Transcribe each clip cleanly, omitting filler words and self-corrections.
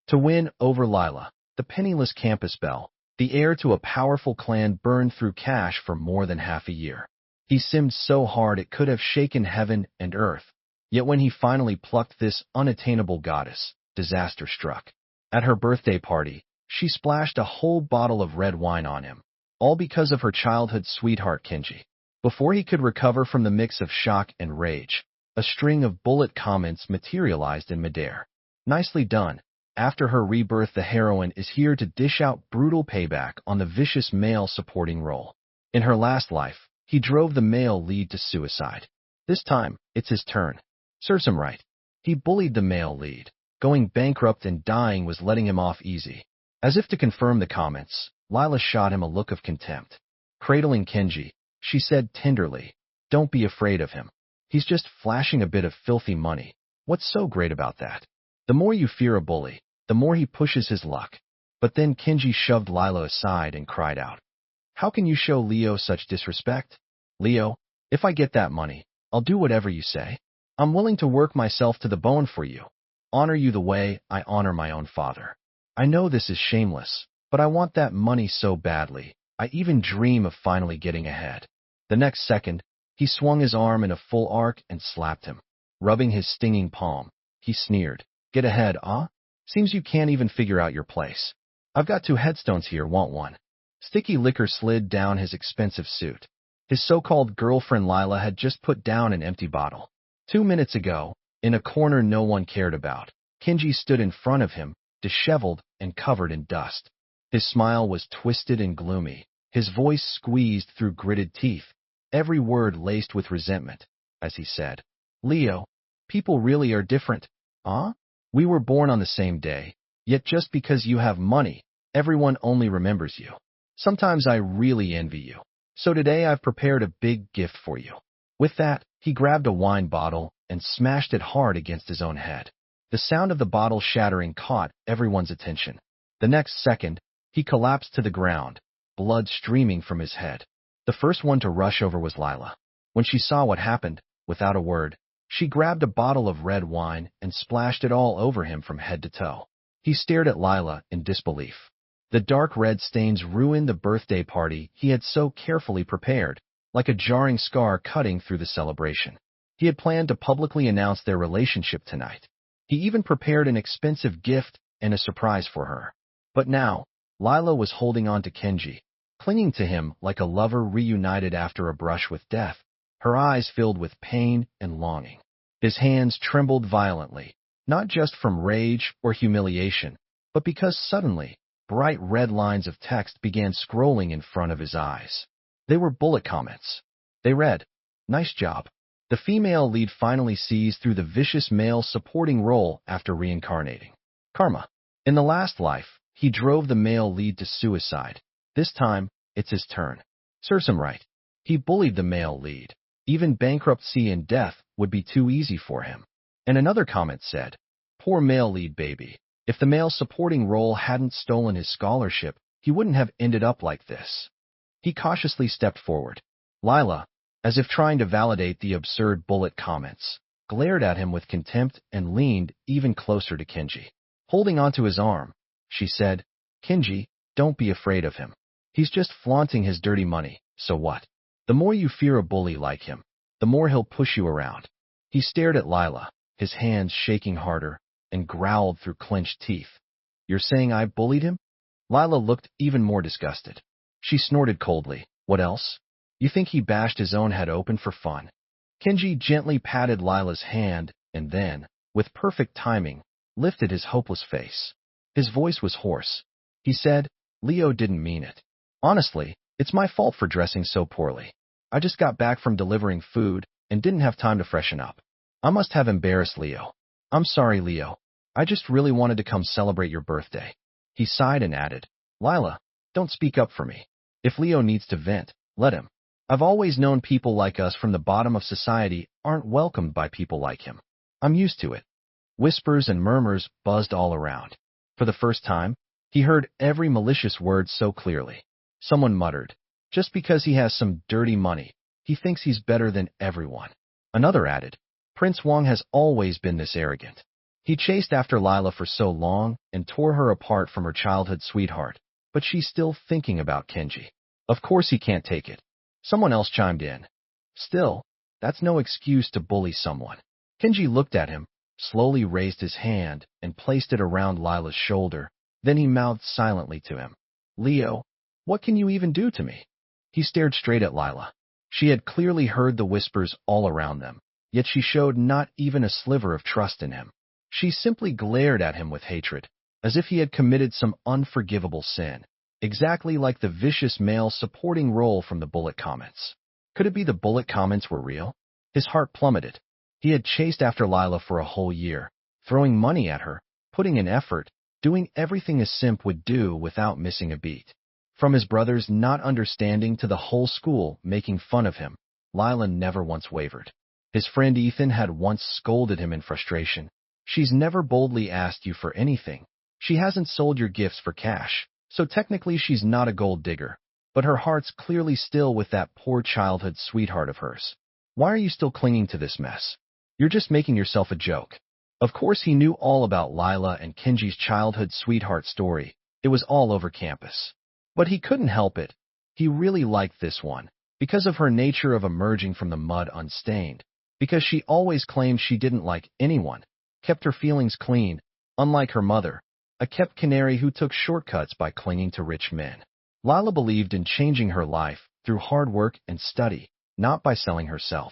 To win over Lila, the penniless campus belle, the heir to a powerful clan, burned through cash for more than half a year. He simmed so hard it could have shaken heaven and earth. Yet when he finally plucked this unattainable goddess, disaster struck. At her birthday party, she splashed a whole bottle of red wine on him, all because of her childhood sweetheart Kenji. Before he could recover from the mix of shock and rage, a string of bullet comments materialized in midair. Nicely done. After her rebirth, the heroine is here to dish out brutal payback on the vicious male supporting role. In her last life, he drove the male lead to suicide. This time, it's his turn. Serves him right. He bullied the male lead. Going bankrupt and dying was letting him off easy. As if to confirm the comments, Lila shot him a look of contempt. Cradling Kenji, she said tenderly, "Don't be afraid of him. He's just flashing a bit of filthy money. What's so great about that? The more you fear a bully, the more he pushes his luck." But then Kenji shoved Lila aside and cried out, "How can you show Leo such disrespect? Leo, if I get that money, I'll do whatever you say. I'm willing to work myself to the bone for you. Honor you the way I honor my own father. I know this is shameless, but I want that money so badly. I even dream of finally getting ahead." The next second, he swung his arm in a full arc and slapped him. Rubbing his stinging palm, he sneered, "Get ahead, ah? Seems you can't even figure out your place. I've got 2 headstones here, want one?" Sticky liquor slid down his expensive suit. His so-called girlfriend Lila had just put down an empty bottle. 2 minutes ago, in a corner no one cared about, Kenji stood in front of him, disheveled and covered in dust. His smile was twisted and gloomy, his voice squeezed through gritted teeth, every word laced with resentment, as he said, "Leo, people really are different, huh? We were born on the same day, yet just because you have money, everyone only remembers you. Sometimes I really envy you. So today I've prepared a big gift for you." With that, he grabbed a wine bottle and smashed it hard against his own head. The sound of the bottle shattering caught everyone's attention. The next second, he collapsed to the ground, blood streaming from his head. The first one to rush over was Lila. When she saw what happened, without a word, she grabbed a bottle of red wine and splashed it all over him from head to toe. He stared at Lila in disbelief. The dark red stains ruined the birthday party he had so carefully prepared, like a jarring scar cutting through the celebration. He had planned to publicly announce their relationship tonight. He even prepared an expensive gift and a surprise for her. But now, Lila was holding on to Kenji, clinging to him like a lover reunited after a brush with death, her eyes filled with pain and longing. His hands trembled violently, not just from rage or humiliation, but because suddenly, bright red lines of text began scrolling in front of his eyes. They were bullet comments. They read, "Nice job. The female lead finally sees through the vicious male supporting role after reincarnating. Karma. In the last life, he drove the male lead to suicide. This time, it's his turn. Serves him right. He bullied the male lead. Even bankruptcy and death would be too easy for him." And another comment said, "Poor male lead baby. If the male supporting role hadn't stolen his scholarship, he wouldn't have ended up like this." He cautiously stepped forward. Lila, as if trying to validate the absurd bullet comments, glared at him with contempt and leaned even closer to Kenji. Holding onto his arm, she said, "Kenji, don't be afraid of him. He's just flaunting his dirty money, so what? The more you fear a bully like him, the more he'll push you around." He stared at Lila, his hands shaking harder, and growled through clenched teeth, "You're saying I bullied him?" Lila looked even more disgusted. She snorted coldly, "What else? You think he bashed his own head open for fun?" Kenji gently patted Lila's hand and then, with perfect timing, lifted his hopeless face. His voice was hoarse. He said, "Leo didn't mean it. Honestly, it's my fault for dressing so poorly. I just got back from delivering food and didn't have time to freshen up. I must have embarrassed Leo. I'm sorry, Leo. I just really wanted to come celebrate your birthday." He sighed and added, "Lila, don't speak up for me. If Leo needs to vent, let him. I've always known people like us from the bottom of society aren't welcomed by people like him. I'm used to it." Whispers and murmurs buzzed all around. For the first time, he heard every malicious word so clearly. Someone muttered, "Just because he has some dirty money, he thinks he's better than everyone." Another added, "Prince Wang has always been this arrogant. He chased after Lila for so long and tore her apart from her childhood sweetheart, but she's still thinking about Kenji. Of course he can't take it. Someone else chimed in. Still, that's no excuse to bully someone. Kenji looked at him, slowly raised his hand, and placed it around Lila's shoulder. Then he mouthed silently to him. Leo, what can you even do to me? He stared straight at Lila. She had clearly heard the whispers all around them, yet she showed not even a sliver of trust in him. She simply glared at him with hatred, as if he had committed some unforgivable sin, exactly like the vicious male supporting role from the bullet comments. Could it be the bullet comments were real? His heart plummeted. He had chased after Lila for a whole year, throwing money at her, putting in effort, doing everything a simp would do without missing a beat. From his brothers not understanding to the whole school making fun of him, Lila never once wavered. His friend Ethan had once scolded him in frustration. She's never boldly asked you for anything. She hasn't sold your gifts for cash, so technically she's not a gold digger. But her heart's clearly still with that poor childhood sweetheart of hers. Why are you still clinging to this mess? You're just making yourself a joke. Of course he knew all about Lila and Kenji's childhood sweetheart story. It was all over campus. But he couldn't help it. He really liked this one, because of her nature of emerging from the mud unstained, because she always claimed she didn't like anyone, kept her feelings clean, unlike her mother, a kept canary who took shortcuts by clinging to rich men. Lila believed in changing her life through hard work and study, not by selling herself.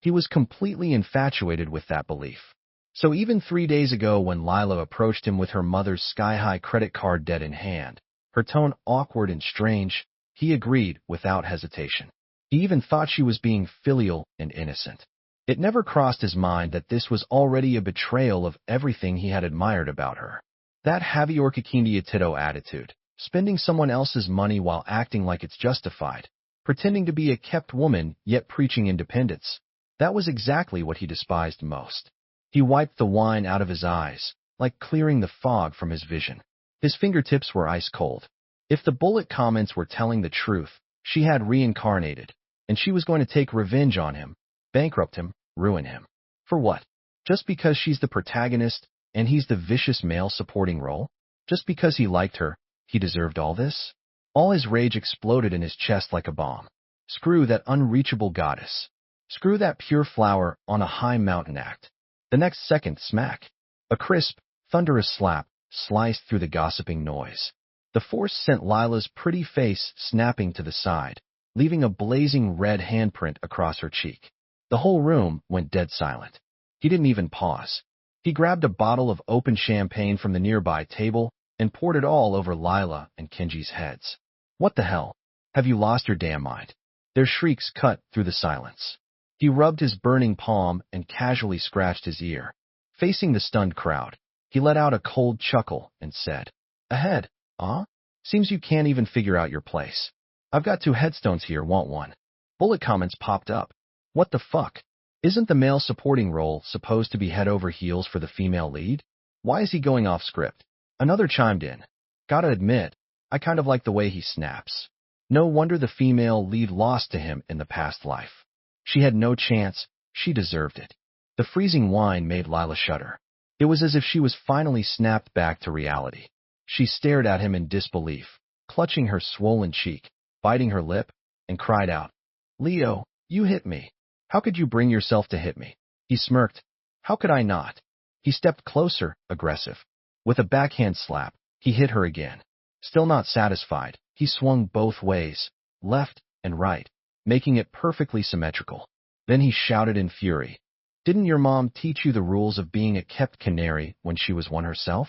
He was completely infatuated with that belief. So even 3 days ago when Lila approached him with her mother's sky-high credit card debt in hand, her tone awkward and strange, he agreed without hesitation. He even thought she was being filial and innocent. It never crossed his mind that this was already a betrayal of everything he had admired about her. That Javi Orkakindi Atito attitude, spending someone else's money while acting like it's justified, pretending to be a kept woman yet preaching independence, that was exactly what he despised most. He wiped the wine out of his eyes, like clearing the fog from his vision. His fingertips were ice cold. If the bullet comments were telling the truth, she had reincarnated, and she was going to take revenge on him, bankrupt him, ruin him. For what? Just because she's the protagonist and he's the vicious male supporting role? Just because he liked her, he deserved all this? All his rage exploded in his chest like a bomb. Screw that unreachable goddess. Screw that pure flower on a high mountain act. The next second, smack. A crisp, thunderous slap sliced through the gossiping noise. The force sent Lila's pretty face snapping to the side, leaving a blazing red handprint across her cheek. The whole room went dead silent. He didn't even pause. He grabbed a bottle of open champagne from the nearby table and poured it all over Lila and Kenji's heads. What the hell? Have you lost your damn mind? Their shrieks cut through the silence. He rubbed his burning palm and casually scratched his ear. Facing the stunned crowd, he let out a cold chuckle and said, Ahead, huh? Seems you can't even figure out your place. I've got 2 headstones here, want one? Bullet comments popped up. What the fuck? Isn't the male supporting role supposed to be head over heels for the female lead? Why is he going off script? Another chimed in. Gotta admit, I kind of like the way he snaps. No wonder the female lead lost to him in the past life. She had no chance, she deserved it. The freezing wine made Lila shudder. It was as if she was finally snapped back to reality. She stared at him in disbelief, clutching her swollen cheek, biting her lip, and cried out, Leo, you hit me. How could you bring yourself to hit me? He smirked. How could I not? He stepped closer, aggressive. With a backhand slap, he hit her again. Still not satisfied, he swung both ways, left and right, making it perfectly symmetrical. Then he shouted in fury. Didn't your mom teach you the rules of being a kept canary when she was one herself?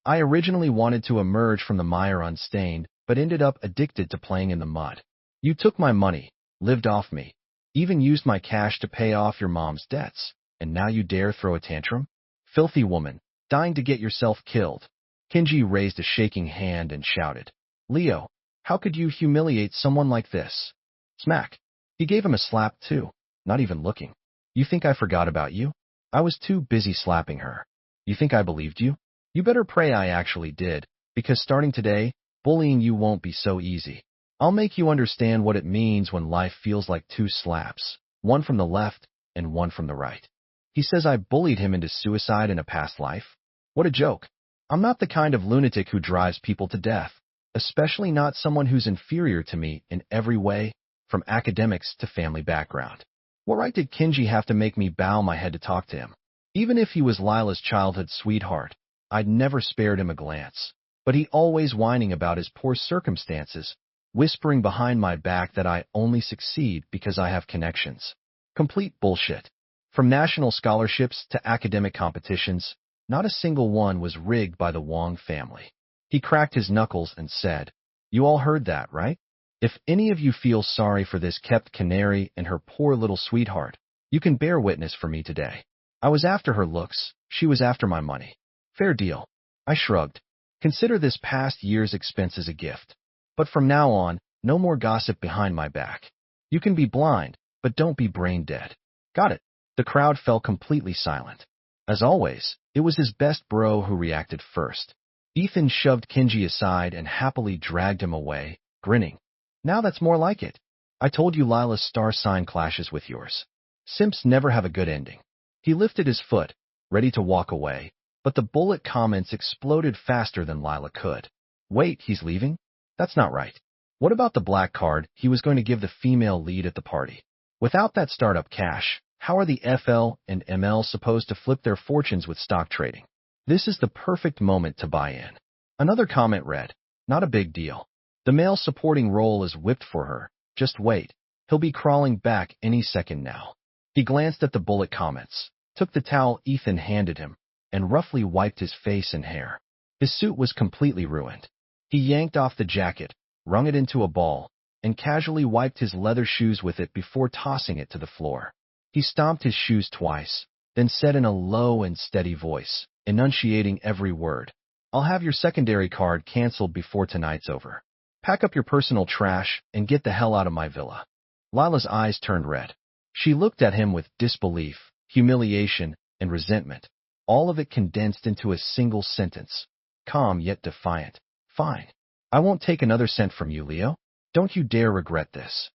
I originally wanted to emerge from the mire unstained, but ended up addicted to playing in the mud. You took my money, lived off me, even used my cash to pay off your mom's debts, and now you dare throw a tantrum? Filthy woman, dying to get yourself killed. Kenji raised a shaking hand and shouted, Leo, how could you humiliate someone like this? Smack. He gave him a slap too, not even looking. You think I forgot about you? I was too busy slapping her. You think I believed you? You better pray I actually did, because starting today, bullying you won't be so easy. I'll make you understand what it means when life feels like 2 slaps, one from the left and one from the right. He says I bullied him into suicide in a past life. What a joke. I'm not the kind of lunatic who drives people to death, especially not someone who's inferior to me in every way, from academics to family background. What right did Kenji have to make me bow my head to talk to him? Even if he was Lila's childhood sweetheart, I'd never spared him a glance. But he always whining about his poor circumstances, whispering behind my back that I only succeed because I have connections. Complete bullshit. From national scholarships to academic competitions, not a single one was rigged by the Wong family. He cracked his knuckles and said, "You all heard that, right? If any of you feel sorry for this kept canary and her poor little sweetheart, you can bear witness for me today. I was after her looks, she was after my money. Fair deal." I shrugged. Consider this past year's expenses a gift. But from now on, no more gossip behind my back. You can be blind, but don't be brain dead. Got it. The crowd fell completely silent. As always, it was his best bro who reacted first. Ethan shoved Kenji aside and happily dragged him away, grinning. "Now that's more like it. I told you Lila's star sign clashes with yours. Simps never have a good ending." He lifted his foot, ready to walk away, but the bullet comments exploded faster than Lila could. "Wait, he's leaving? That's not right. What about the black card he was going to give the female lead at the party? Without that startup cash, how are the FL and ML supposed to flip their fortunes with stock trading? This is the perfect moment to buy in." Another comment read, "Not a big deal. The male supporting role is whipped for her. Just wait. He'll be crawling back any second now." He glanced at the bullet comments, took the towel Ethan handed him, and roughly wiped his face and hair. His suit was completely ruined. He yanked off the jacket, wrung it into a ball, and casually wiped his leather shoes with it before tossing it to the floor. He stomped his shoes twice, then said in a low and steady voice, enunciating every word, "I'll have your secondary card canceled before tonight's over. Pack up your personal trash and get the hell out of my villa." Lila's eyes turned red. She looked at him with disbelief, humiliation, and resentment, all of it condensed into a single sentence, calm yet defiant. "Fine. I won't take another cent from you, Leo. Don't you dare regret this."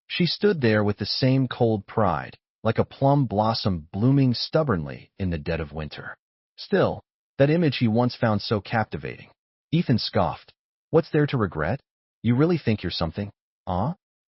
She stood there with the same cold pride, like a plum blossom blooming stubbornly in the dead of winter. Still, that image he once found so captivating. Ethan scoffed. "What's there to regret? You really think you're something?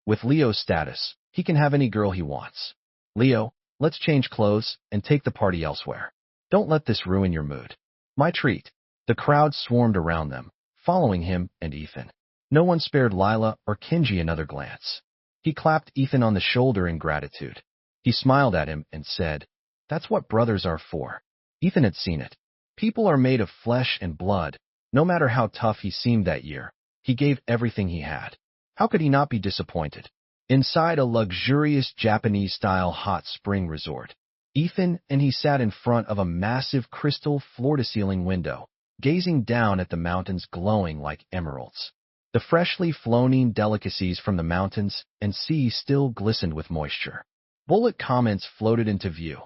With Leo's status, he can have any girl he wants. Leo, let's change clothes and take the party elsewhere. Don't let this ruin your mood." "My treat." The crowd swarmed around them, following him and Ethan. No one spared Lila or Kenji another glance. He clapped Ethan on the shoulder in gratitude. He smiled at him and said, "That's what brothers are for." Ethan had seen it. People are made of flesh and blood. No matter how tough he seemed that year, he gave everything he had. How could he not be disappointed? Inside a luxurious Japanese-style hot spring resort, Ethan and he sat in front of a massive crystal floor-to-ceiling window, gazing down at the mountains glowing like emeralds. The freshly flown delicacies from the mountains and sea still glistened with moisture. Bullet comments floated into view.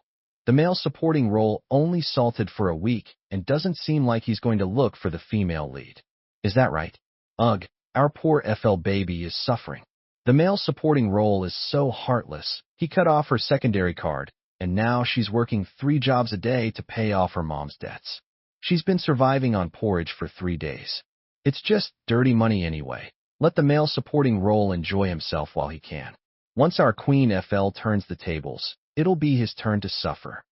"The male supporting role only salted for a week and doesn't seem like he's going to look for the female lead. Is that right? Ugh, our poor FL baby is suffering. The male supporting role is so heartless. He cut off her secondary card, and now she's working 3 jobs a day to pay off her mom's debts. She's been surviving on porridge for 3 days. It's just dirty money anyway. Let the male supporting role enjoy himself while he can. Once our Queen FL turns the tables, it'll be his turn to suffer."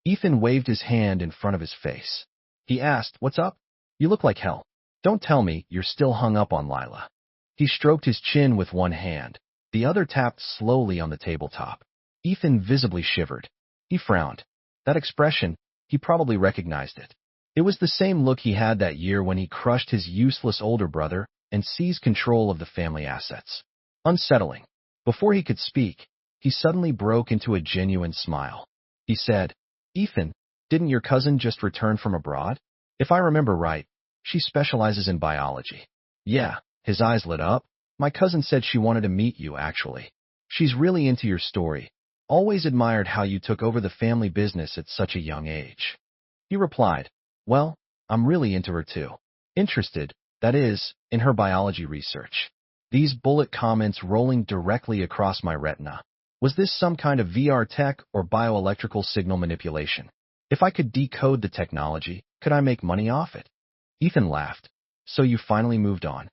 Ethan waved his hand in front of his face. He asked, "What's up? You look like hell. Don't tell me you're still hung up on Lila." He stroked his chin with one hand. The other tapped slowly on the tabletop. Ethan visibly shivered. He frowned. That expression, he probably recognized it. It was the same look he had that year when he crushed his useless older brother and seized control of the family assets. Unsettling. Before he could speak, he suddenly broke into a genuine smile. He said, "Ethan, didn't your cousin just return from abroad? If I remember right, she specializes in biology." "Yeah." His eyes lit up. "My cousin said she wanted to meet you, actually. She's really into your story. Always admired how you took over the family business at such a young age." He replied, "Well, I'm really into her too. Interested, that is, in her biology research." These bullet comments rolling directly across my retina. Was this some kind of VR tech or bioelectrical signal manipulation? If I could decode the technology, could I make money off it? Ethan laughed. So you finally moved on?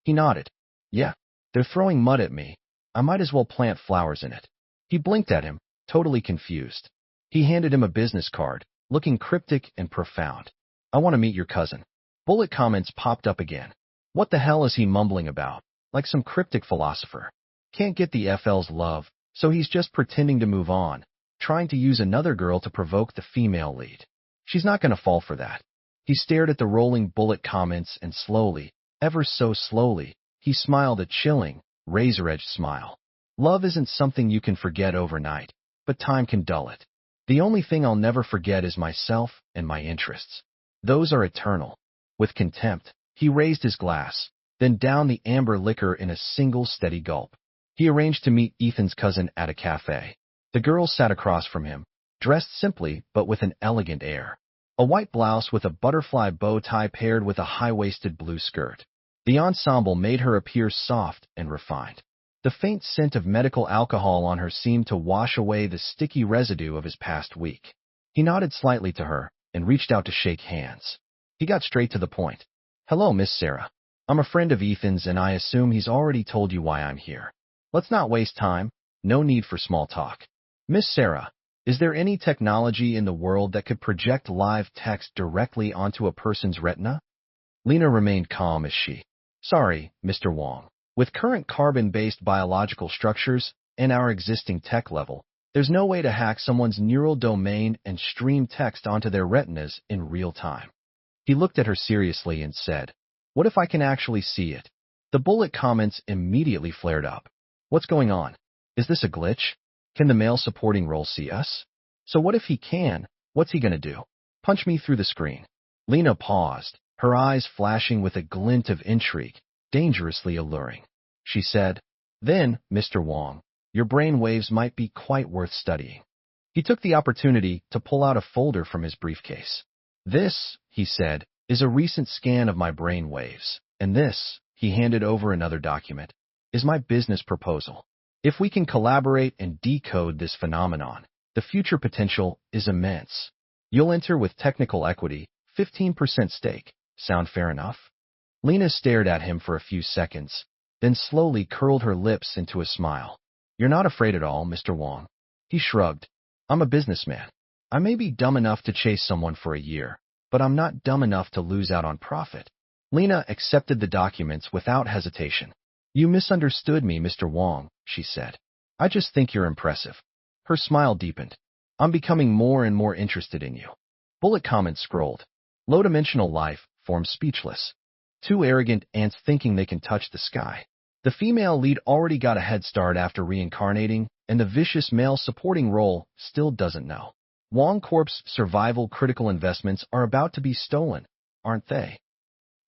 He nodded. Yeah. They're throwing mud at me. I might as well plant flowers in it. He blinked at him, totally confused. He handed him a business card, looking cryptic and profound. I want to meet your cousin. Bullet comments popped up again. What the hell is he mumbling about? Like some cryptic philosopher. Can't get the FL's love, so he's just pretending to move on, trying to use another girl to provoke the female lead. She's not going to fall for that. He stared at the rolling bullet comments and slowly, ever so slowly, he smiled a chilling, razor-edged smile. Love isn't something you can forget overnight, but time can dull it. The only thing I'll never forget is myself and my interests. Those are eternal. With contempt, he raised his glass, then downed the amber liquor in a single steady gulp. He arranged to meet Ethan's cousin at a cafe. The girl sat across from him, dressed simply but with an elegant air. A white blouse with a butterfly bow tie paired with a high-waisted blue skirt. The ensemble made her appear soft and refined. The faint scent of medical alcohol on her seemed to wash away the sticky residue of his past week. He nodded slightly to her and reached out to shake hands. He got straight to the point. Hello, Miss Sarah. I'm a friend of Ethan's and I assume he's already told you why I'm here. Let's not waste time. No need for small talk. Miss Sarah, is there any technology in the world that could project live text directly onto a person's retina? Lena remained calm as she. Sorry, Mr. Wong. With current carbon-based biological structures and our existing tech level, there's no way to hack someone's neural domain and stream text onto their retinas in real time. He looked at her seriously and said, What if I can actually see it? The bullet comments immediately flared up. What's going on? Is this a glitch? Can the male supporting role see us? So what if he can? What's he gonna do? Punch me through the screen. Lena paused, her eyes flashing with a glint of intrigue, dangerously alluring. She said, Then, Mr. Wong, your brain waves might be quite worth studying. He took the opportunity to pull out a folder from his briefcase. This, he said, is a recent scan of my brain waves, and this, he handed over another document, is my business proposal. If we can collaborate and decode this phenomenon, the future potential is immense. You'll enter with technical equity, 15% stake. Sound fair enough? Lena stared at him for a few seconds, then slowly curled her lips into a smile. You're not afraid at all, Mr. Wong. He shrugged. I'm a businessman. I may be dumb enough to chase someone for a year, but I'm not dumb enough to lose out on profit. Lena accepted the documents without hesitation. You misunderstood me, Mr. Wong, she said. I just think you're impressive. Her smile deepened. I'm becoming more and more interested in you. Bullet comments scrolled. Low-dimensional life forms speechless. Two arrogant ants thinking they can touch the sky. The female lead already got a head start after reincarnating, and the vicious male supporting role still doesn't know. Wong Corp's survival critical investments are about to be stolen, aren't they?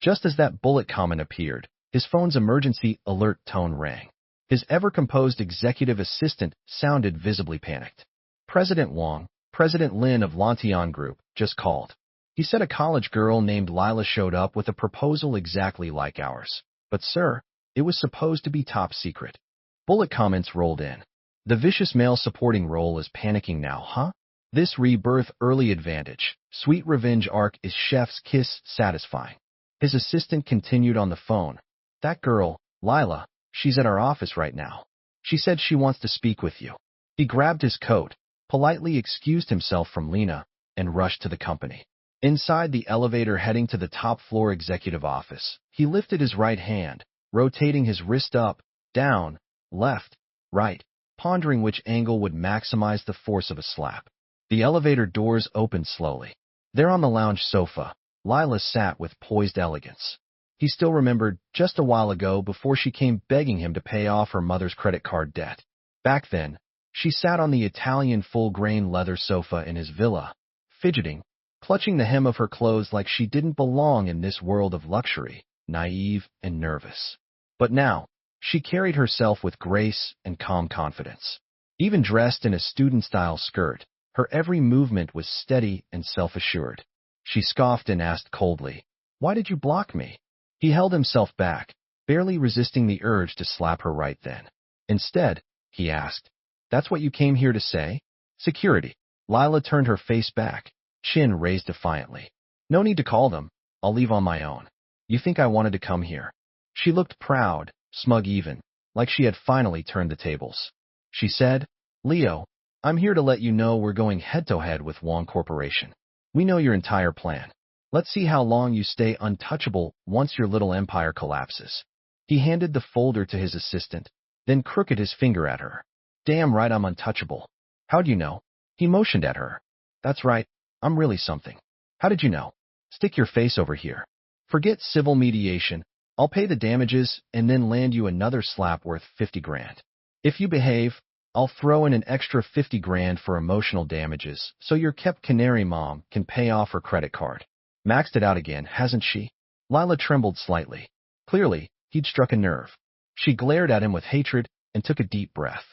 Just as that bullet comment appeared, his phone's emergency alert tone rang. His ever-composed executive assistant sounded visibly panicked. President Wong, President Lin of Lantian Group, just called. He said a college girl named Lila showed up with a proposal exactly like ours. But sir, it was supposed to be top secret. Bullet comments rolled in. The vicious male supporting role is panicking now, huh? This rebirth early advantage, sweet revenge arc is chef's kiss satisfying. His assistant continued on the phone. That girl, Lila, she's at our office right now. She said she wants to speak with you. He grabbed his coat, politely excused himself from Lena, and rushed to the company. Inside the elevator heading to the top-floor executive office, he lifted his right hand, rotating his wrist up, down, left, right, pondering which angle would maximize the force of a slap. The elevator doors opened slowly. There on the lounge sofa, Lila sat with poised elegance. He still remembered just a while ago before she came begging him to pay off her mother's credit card debt. Back then, she sat on the Italian full-grain leather sofa in his villa, fidgeting, clutching the hem of her clothes like she didn't belong in this world of luxury, naive and nervous. But now, she carried herself with grace and calm confidence. Even dressed in a student-style skirt, her every movement was steady and self-assured. She scoffed and asked coldly, Why did you block me? He held himself back, barely resisting the urge to slap her right then. Instead, he asked, That's what you came here to say? Security. Lila turned her face back, chin raised defiantly. No need to call them. I'll leave on my own. You think I wanted to come here? She looked proud, smug even, like she had finally turned the tables. She said, Leo, I'm here to let you know we're going head-to-head with Wong Corporation. We know your entire plan. Let's see how long you stay untouchable once your little empire collapses. He handed the folder to his assistant, then crooked his finger at her. Damn right I'm untouchable. How'd you know? He motioned at her. That's right, I'm really something. How did you know? Stick your face over here. Forget civil mediation. I'll pay the damages and then land you another slap worth 50 grand. If you behave, I'll throw in an extra 50 grand for emotional damages so your kept canary mom can pay off her credit card. Maxed it out again, hasn't she? Lila trembled slightly. Clearly, he'd struck a nerve. She glared at him with hatred and took a deep breath.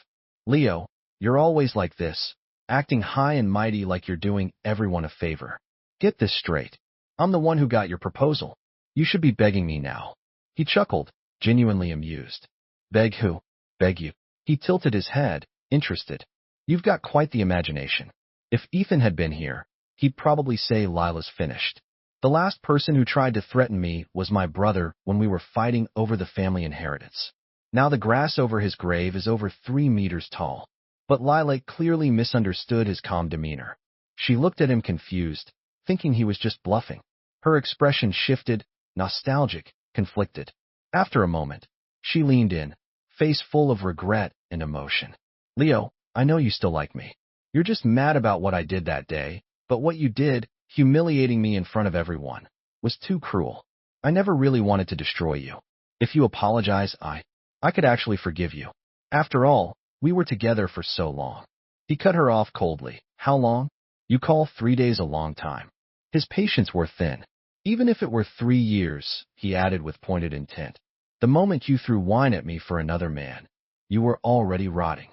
Leo, you're always like this, acting high and mighty like you're doing everyone a favor. Get this straight. I'm the one who got your proposal. You should be begging me now. He chuckled, genuinely amused. Beg who? Beg you. He tilted his head, interested. You've got quite the imagination. If Ethan had been here, he'd probably say Lila's finished. The last person who tried to threaten me was my brother when we were fighting over the family inheritance. Now the grass over his grave is over 3 meters tall. But Lila clearly misunderstood his calm demeanor. She looked at him confused, thinking he was just bluffing. Her expression shifted, nostalgic, conflicted. After a moment, she leaned in, face full of regret and emotion. Leo, I know you still like me. You're just mad about what I did that day, but what you did, humiliating me in front of everyone, was too cruel. I never really wanted to destroy you. If you apologize, I could actually forgive you. After all, we were together for so long. He cut her off coldly. How long? You call 3 days a long time. His patience wore thin. Even if it were 3 years, he added with pointed intent. The moment you threw wine at me for another man, you were already rotting.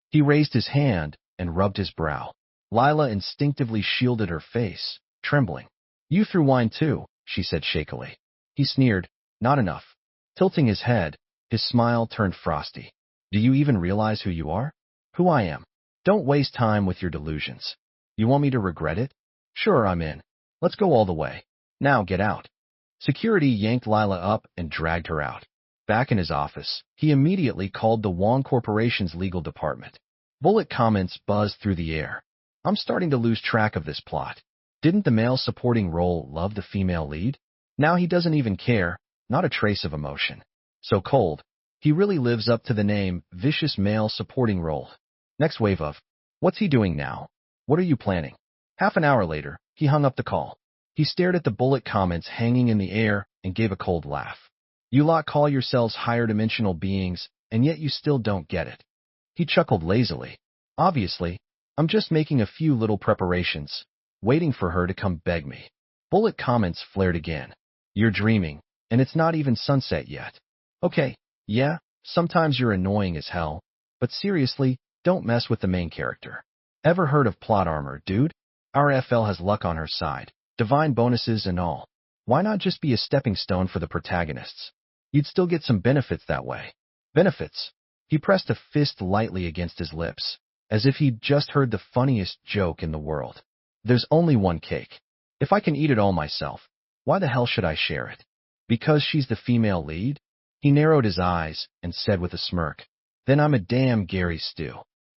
He raised his hand and rubbed his brow. Lila instinctively shielded her face, trembling. You threw wine too, she said shakily. He sneered, not enough. Tilting his head, his smile turned frosty. Do you even realize who you are? Who I am. Don't waste time with your delusions. You want me to regret it? Sure, I'm in. Let's go all the way. Now get out. Security yanked Lila up and dragged her out. Back in his office, he immediately called the Wong Corporation's legal department. Bullet comments buzzed through the air. I'm starting to lose track of this plot. Didn't the male supporting role love the female lead? Now he doesn't even care, not a trace of emotion. So cold. He really lives up to the name, vicious male supporting role. Next wave of, what's he doing now? What are you planning? Half an hour later, he hung up the call. He stared at the bullet comments hanging in the air and gave a cold laugh. You lot call yourselves higher dimensional beings, and yet you still don't get it. He chuckled lazily. Obviously, I'm just making a few little preparations, waiting for her to come beg me. Bullet comments flared again. You're dreaming, and it's not even sunset yet. Okay, yeah, sometimes you're annoying as hell, but seriously, don't mess with the main character. Ever heard of plot armor, dude? Our FL has luck on her side, divine bonuses and all. Why not just be a stepping stone for the protagonists? You'd still get some benefits that way. Benefits? He pressed a fist lightly against his lips, as if he'd just heard the funniest joke in the world. There's only one cake. If I can eat it all myself, why the hell should I share it? Because she's the female lead? He narrowed his eyes and said with a smirk, then I'm a damn Gary Stew.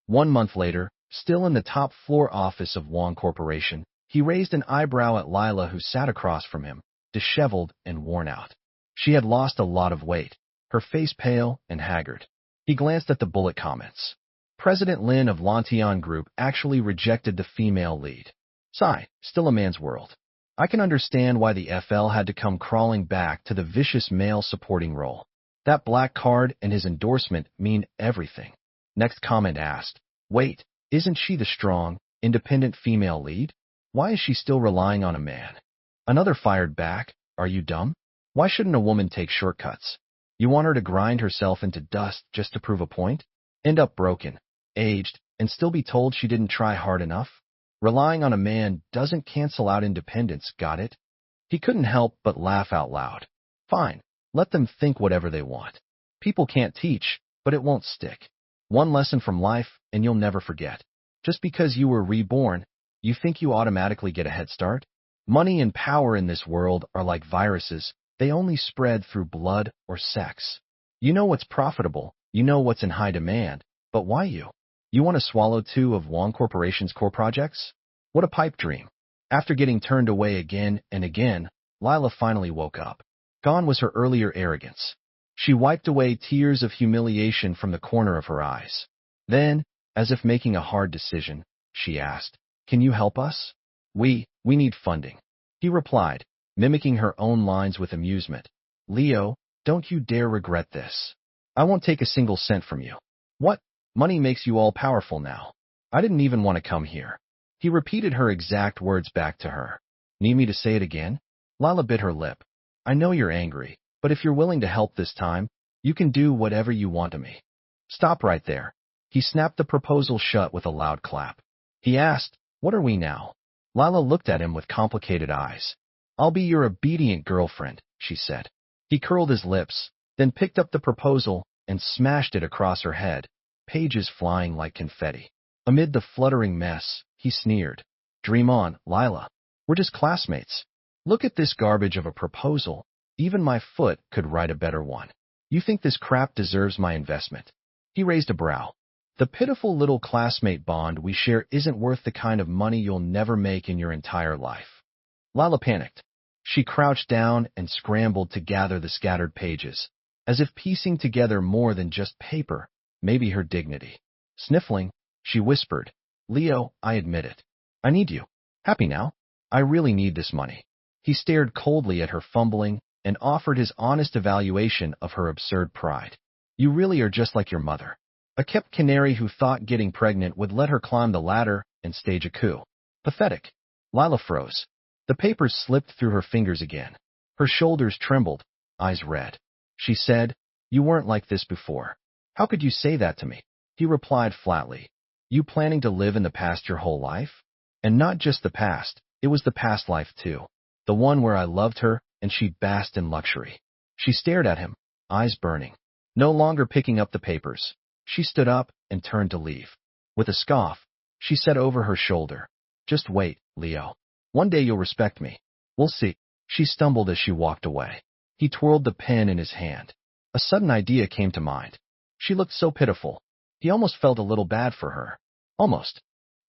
1 month later, still in the top floor office of Wong Corporation, he raised an eyebrow at Lila, who sat across from him, disheveled and worn out. She had lost a lot of weight, her face pale and haggard. He glanced at the bullet comments. President Lin of Lantian Group actually rejected the female lead. Sigh, still a man's world. I can understand why the FL had to come crawling back to the vicious male supporting role. That black card and his endorsement mean everything. Next comment asked, wait, isn't she the strong, independent female lead? Why is she still relying on a man? Another fired back, are you dumb? Why shouldn't a woman take shortcuts? You want her to grind herself into dust just to prove a point? End up broken, aged, and still be told she didn't try hard enough? Relying on a man doesn't cancel out independence, got it? He couldn't help but laugh out loud. Fine, let them think whatever they want. People can't teach, but it won't stick. One lesson from life, and you'll never forget. Just because you were reborn, You think you automatically get a head start? Money and power in this world are like viruses. They only spread through blood or sex. You know what's profitable. You know what's in high demand. But why you? You want to swallow two of Wong Corporation's core projects? What a pipe dream. After getting turned away again and again, Lila finally woke up. Gone was her earlier arrogance. She wiped away tears of humiliation from the corner of her eyes. Then, as if making a hard decision, she asked, "Can you help us?" We need funding." He replied, mimicking her own lines with amusement. "Leo, don't you dare regret this. I won't take a single cent from you." "What? Money makes you all powerful now. I didn't even want to come here." He repeated her exact words back to her. "Need me to say it again?" Lila bit her lip. "I know you're angry, but if you're willing to help this time, you can do whatever you want to me." "Stop right there." He snapped the proposal shut with a loud clap. He asked, "What are we now?" Lila looked at him with complicated eyes. "I'll be your obedient girlfriend," she said. He curled his lips, then picked up the proposal and smashed it across her head, pages flying like confetti. Amid the fluttering mess, he sneered. "Dream on, Lila. We're just classmates. Look at this garbage of a proposal. Even my foot could write a better one. You think this crap deserves my investment?" He raised a brow. "The pitiful little classmate bond we share isn't worth the kind of money you'll never make in your entire life." Lila panicked. She crouched down and scrambled to gather the scattered pages, as if piecing together more than just paper, maybe her dignity. Sniffling, she whispered, "Leo, I admit it. I need you. Happy now? I really need this money." He stared coldly at her fumbling and offered his honest evaluation of her absurd pride. "You really are just like your mother. A kept canary who thought getting pregnant would let her climb the ladder and stage a coup. Pathetic." Lila froze. The papers slipped through her fingers again. Her shoulders trembled, eyes red. She said, "You weren't like this before. How could you say that to me?" He replied flatly, "You planning to live in the past your whole life?" "And not just the past, it was the past life too. The one where I loved her and she basked in luxury." She stared at him, eyes burning. No longer picking up the papers, she stood up and turned to leave. With a scoff, she said over her shoulder, "Just wait, Leo. One day you'll respect me. We'll see." She stumbled as she walked away. He twirled the pen in his hand. A sudden idea came to mind. She looked so pitiful. He almost felt a little bad for her. Almost.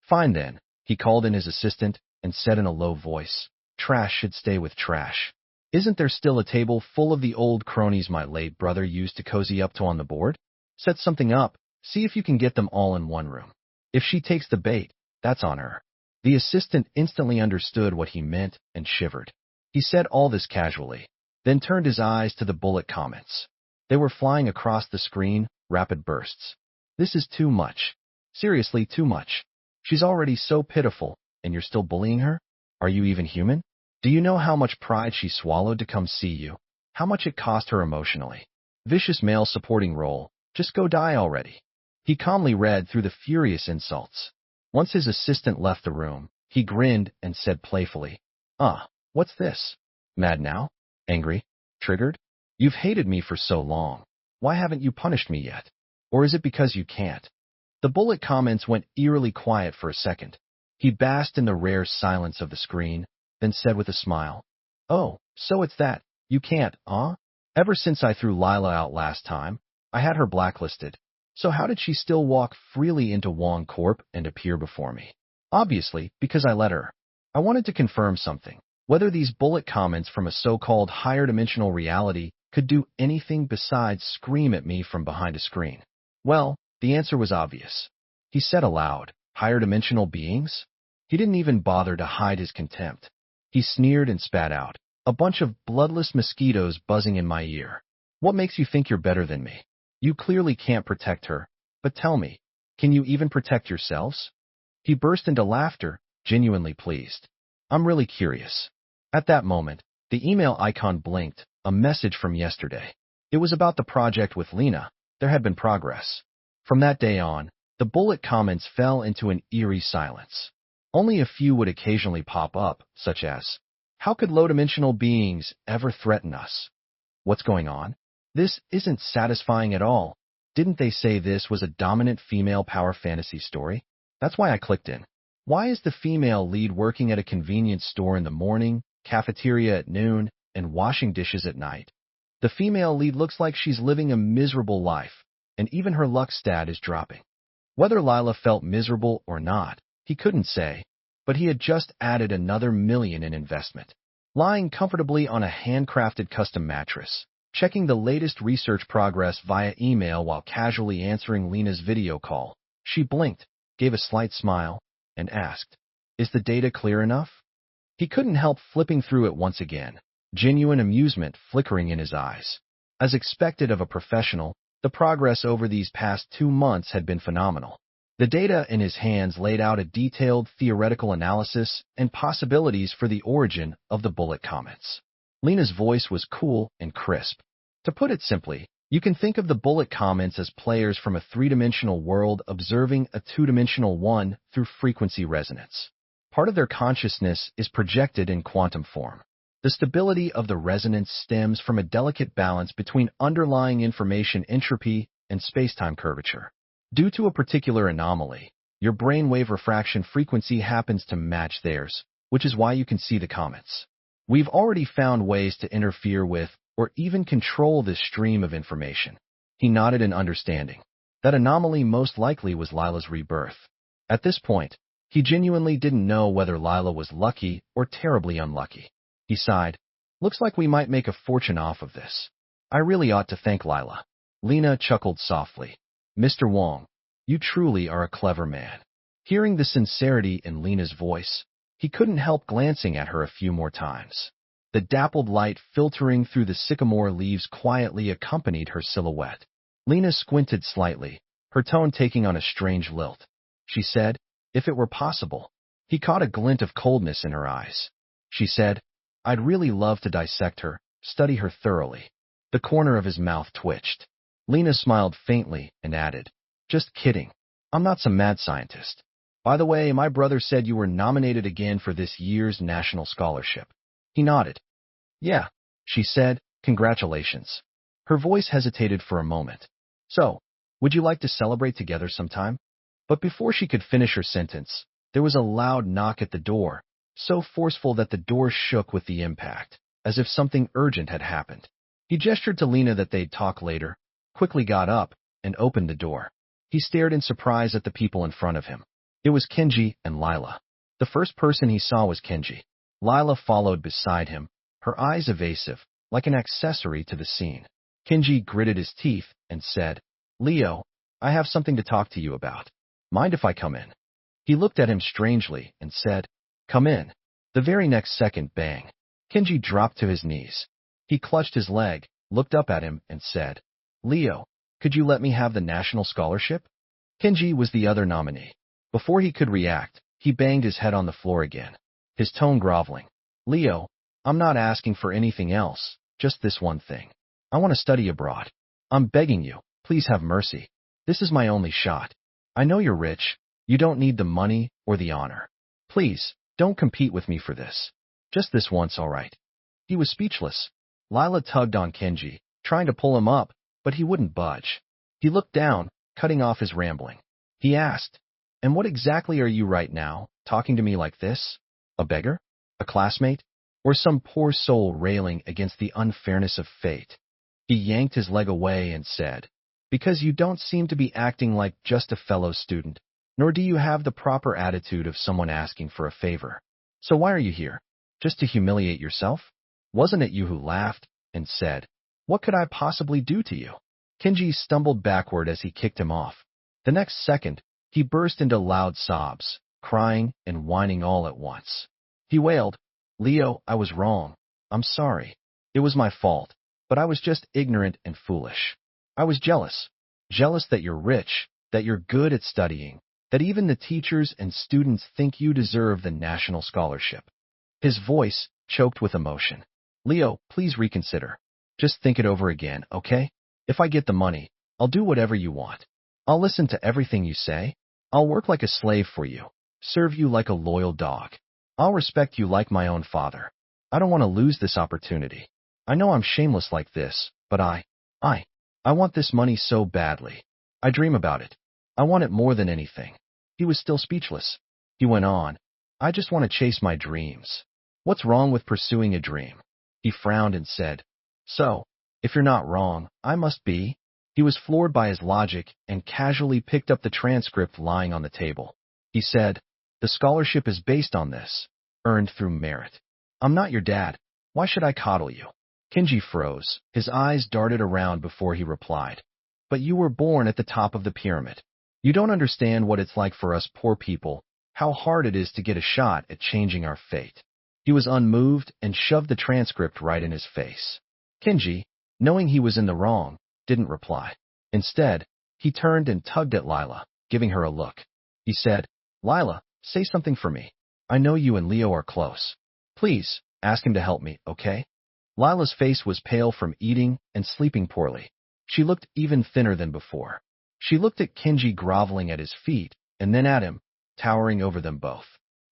"Fine then," he called in his assistant and said in a low voice, "Trash should stay with trash. Isn't there still a table full of the old cronies my late brother used to cozy up to on the board? Set something up, see if you can get them all in one room. If she takes the bait, that's on her." The assistant instantly understood what he meant and shivered. He said all this casually, then turned his eyes to the bullet comments. They were flying across the screen, rapid bursts. "This is too much. Seriously, too much. She's already so pitiful, and you're still bullying her? Are you even human? Do you know how much pride she swallowed to come see you? How much it cost her emotionally? Vicious male supporting role. Just go die already." He calmly read through the furious insults. Once his assistant left the room, he grinned and said playfully, "What's this? Mad now? Angry? Triggered? You've hated me for so long. Why haven't you punished me yet? Or is it because you can't?" The bullet comments went eerily quiet for a second. He basked in the rare silence of the screen, then said with a smile, "Oh, so it's that. You can't, huh? Ever since I threw Lila out last time, I had her blacklisted. So how did she still walk freely into Wong Corp and appear before me? Obviously, because I let her. I wanted to confirm something. Whether these bullet comments from a so-called higher dimensional reality could do anything besides scream at me from behind a screen. Well, the answer was obvious." He said aloud, "Higher dimensional beings?" He didn't even bother to hide his contempt. He sneered and spat out, "A bunch of bloodless mosquitoes buzzing in my ear. What makes you think you're better than me? You clearly can't protect her, but tell me, can you even protect yourselves?" He burst into laughter, genuinely pleased. "I'm really curious." At that moment, the email icon blinked, a message from yesterday. It was about the project with Lena. There had been progress. From that day on, the bullet comments fell into an eerie silence. Only a few would occasionally pop up, such as, "How could low-dimensional beings ever threaten us? What's going on? This isn't satisfying at all. Didn't they say this was a dominant female power fantasy story? That's why I clicked in." Why is the female lead working at a convenience store in the morning, cafeteria at noon, and washing dishes at night? The female lead looks like she's living a miserable life, and even her luck stat is dropping. Whether Lila felt miserable or not, he couldn't say, but he had just added another million in investment. Lying comfortably on a handcrafted custom mattress, checking the latest research progress via email while casually answering Lena's video call, she blinked, gave a slight smile, and asked, "Is the data clear enough?" He couldn't help flipping through it once again, genuine amusement flickering in his eyes. As expected of a professional, the progress over these past 2 months had been phenomenal. The data in his hands laid out a detailed theoretical analysis and possibilities for the origin of the bullet comets. Lena's voice was cool and crisp. To put it simply, you can think of the bullet comets as players from a 3-dimensional world observing a 2-dimensional one through frequency resonance. Part of their consciousness is projected in quantum form. The stability of the resonance stems from a delicate balance between underlying information entropy and spacetime curvature. Due to a particular anomaly, your brainwave refraction frequency happens to match theirs, which is why you can see the comets. We've already found ways to interfere with or even control this stream of information. He nodded in understanding. That anomaly most likely was Lila's rebirth. At this point, he genuinely didn't know whether Lila was lucky or terribly unlucky. He sighed. Looks like we might make a fortune off of this. I really ought to thank Lila. Lena chuckled softly. Mr. Wong, you truly are a clever man. Hearing the sincerity in Lena's voice, he couldn't help glancing at her a few more times. The dappled light filtering through the sycamore leaves quietly accompanied her silhouette. Lena squinted slightly, her tone taking on a strange lilt. She said, if it were possible. He caught a glint of coldness in her eyes. She said, I'd really love to dissect her, study her thoroughly. The corner of his mouth twitched. Lena smiled faintly and added, just kidding. I'm not some mad scientist. By the way, my brother said you were nominated again for this year's national scholarship. He nodded. Yeah, she said, congratulations. Her voice hesitated for a moment. So, would you like to celebrate together sometime? But before she could finish her sentence, there was a loud knock at the door, so forceful that the door shook with the impact, as if something urgent had happened. He gestured to Lena that they'd talk later, quickly got up, and opened the door. He stared in surprise at the people in front of him. It was Kenji and Lila. The first person he saw was Kenji. Lila followed beside him, her eyes evasive, like an accessory to the scene. Kenji gritted his teeth and said, Leo, I have something to talk to you about. Mind if I come in? He looked at him strangely and said, come in. The very next second, bang. Kenji dropped to his knees. He clutched his leg, looked up at him, and said, Leo, could you let me have the national scholarship? Kenji was the other nominee. Before he could react, he banged his head on the floor again, his tone groveling. Leo, I'm not asking for anything else, just this one thing. I want to study abroad. I'm begging you, please have mercy. This is my only shot. I know you're rich. You don't need the money or the honor. Please, don't compete with me for this. Just this once, all right? He was speechless. Lila tugged on Kenji, trying to pull him up, but he wouldn't budge. He looked down, cutting off his rambling. He asked, and what exactly are you right now, talking to me like this? A beggar? A classmate? Or some poor soul railing against the unfairness of fate? He yanked his leg away and said, because you don't seem to be acting like just a fellow student, nor do you have the proper attitude of someone asking for a favor. So why are you here? Just to humiliate yourself? Wasn't it you who laughed and said, what could I possibly do to you? Kenji stumbled backward as he kicked him off. The next second, he burst into loud sobs, crying and whining all at once. He wailed, Leo, I was wrong. I'm sorry. It was my fault, but I was just ignorant and foolish. I was jealous. Jealous that you're rich, that you're good at studying, that even the teachers and students think you deserve the national scholarship. His voice choked with emotion. Leo, please reconsider. Just think it over again, okay? If I get the money, I'll do whatever you want. I'll listen to everything you say. I'll work like a slave for you, serve you like a loyal dog. I'll respect you like my own father. I don't want to lose this opportunity. I know I'm shameless like this, but I want this money so badly. I dream about it. I want it more than anything. He was still speechless. He went on, I just want to chase my dreams. What's wrong with pursuing a dream? He frowned and said, so, if you're not wrong, I must be. He was floored by his logic and casually picked up the transcript lying on the table. He said, the scholarship is based on this, earned through merit. I'm not your dad. Why should I coddle you? Kenji froze. His eyes darted around before he replied. But you were born at the top of the pyramid. You don't understand what it's like for us poor people, how hard it is to get a shot at changing our fate. He was unmoved and shoved the transcript right in his face. Kenji, knowing he was in the wrong, didn't reply. Instead, he turned and tugged at Lila, giving her a look. He said, Lila, say something for me. I know you and Leo are close. Please, ask him to help me, okay? Lila's face was pale from eating and sleeping poorly. She looked even thinner than before. She looked at Kenji groveling at his feet, and then at him, towering over them both.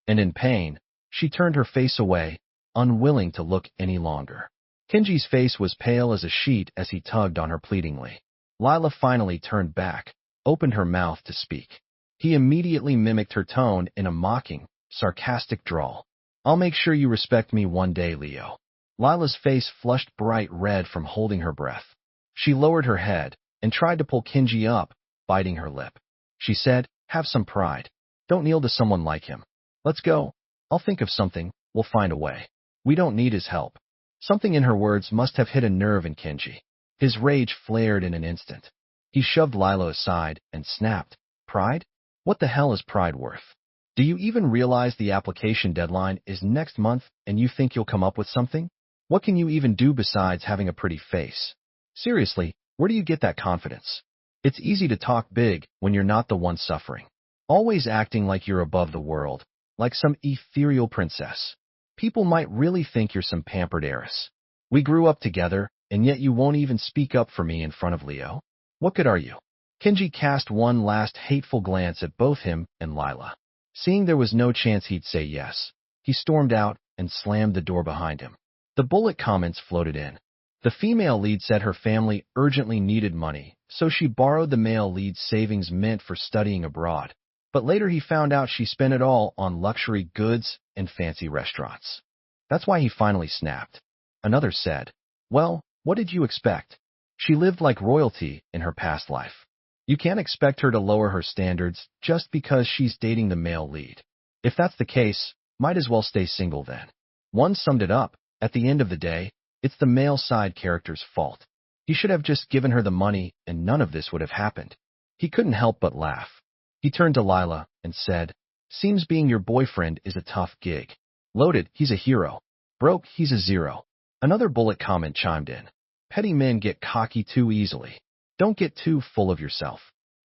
And in pain, she turned her face away, unwilling to look any longer. Kenji's face was pale as a sheet as he tugged on her pleadingly. Lila finally turned back, opened her mouth to speak. He immediately mimicked her tone in a mocking, sarcastic drawl. I'll make sure you respect me one day, Leo. Lila's face flushed bright red from holding her breath. She lowered her head and tried to pull Kenji up, biting her lip. She said, have some pride. Don't kneel to someone like him. Let's go. I'll think of something. We'll find a way. We don't need his help. Something in her words must have hit a nerve in Kenji. His rage flared in an instant. He shoved Lila aside and snapped, Pride? What the hell is pride worth? Do you even realize the application deadline is next month and you think you'll come up with something? What can you even do besides having a pretty face? Seriously, where do you get that confidence? It's easy to talk big when you're not the one suffering. Always acting like you're above the world, like some ethereal princess. People might really think you're some pampered heiress. We grew up together, and yet you won't even speak up for me in front of Leo? What good are you? Kenji cast one last hateful glance at both him and Lila. Seeing there was no chance he'd say yes, he stormed out and slammed the door behind him. The bullet comments floated in. The female lead said her family urgently needed money, so she borrowed the male lead's savings meant for studying abroad. But later he found out she spent it all on luxury goods and fancy restaurants. That's why he finally snapped. Another said, well, what did you expect? She lived like royalty in her past life. You can't expect her to lower her standards just because she's dating the male lead. If that's the case, might as well stay single then. One summed it up. At the end of the day, it's the male side character's fault. He should have just given her the money and none of this would have happened. He couldn't help but laugh. He turned to Lila and said, seems being your boyfriend is a tough gig. Loaded, he's a hero. Broke, he's a zero. Another bullet comment chimed in. Petty men get cocky too easily. Don't get too full of yourself.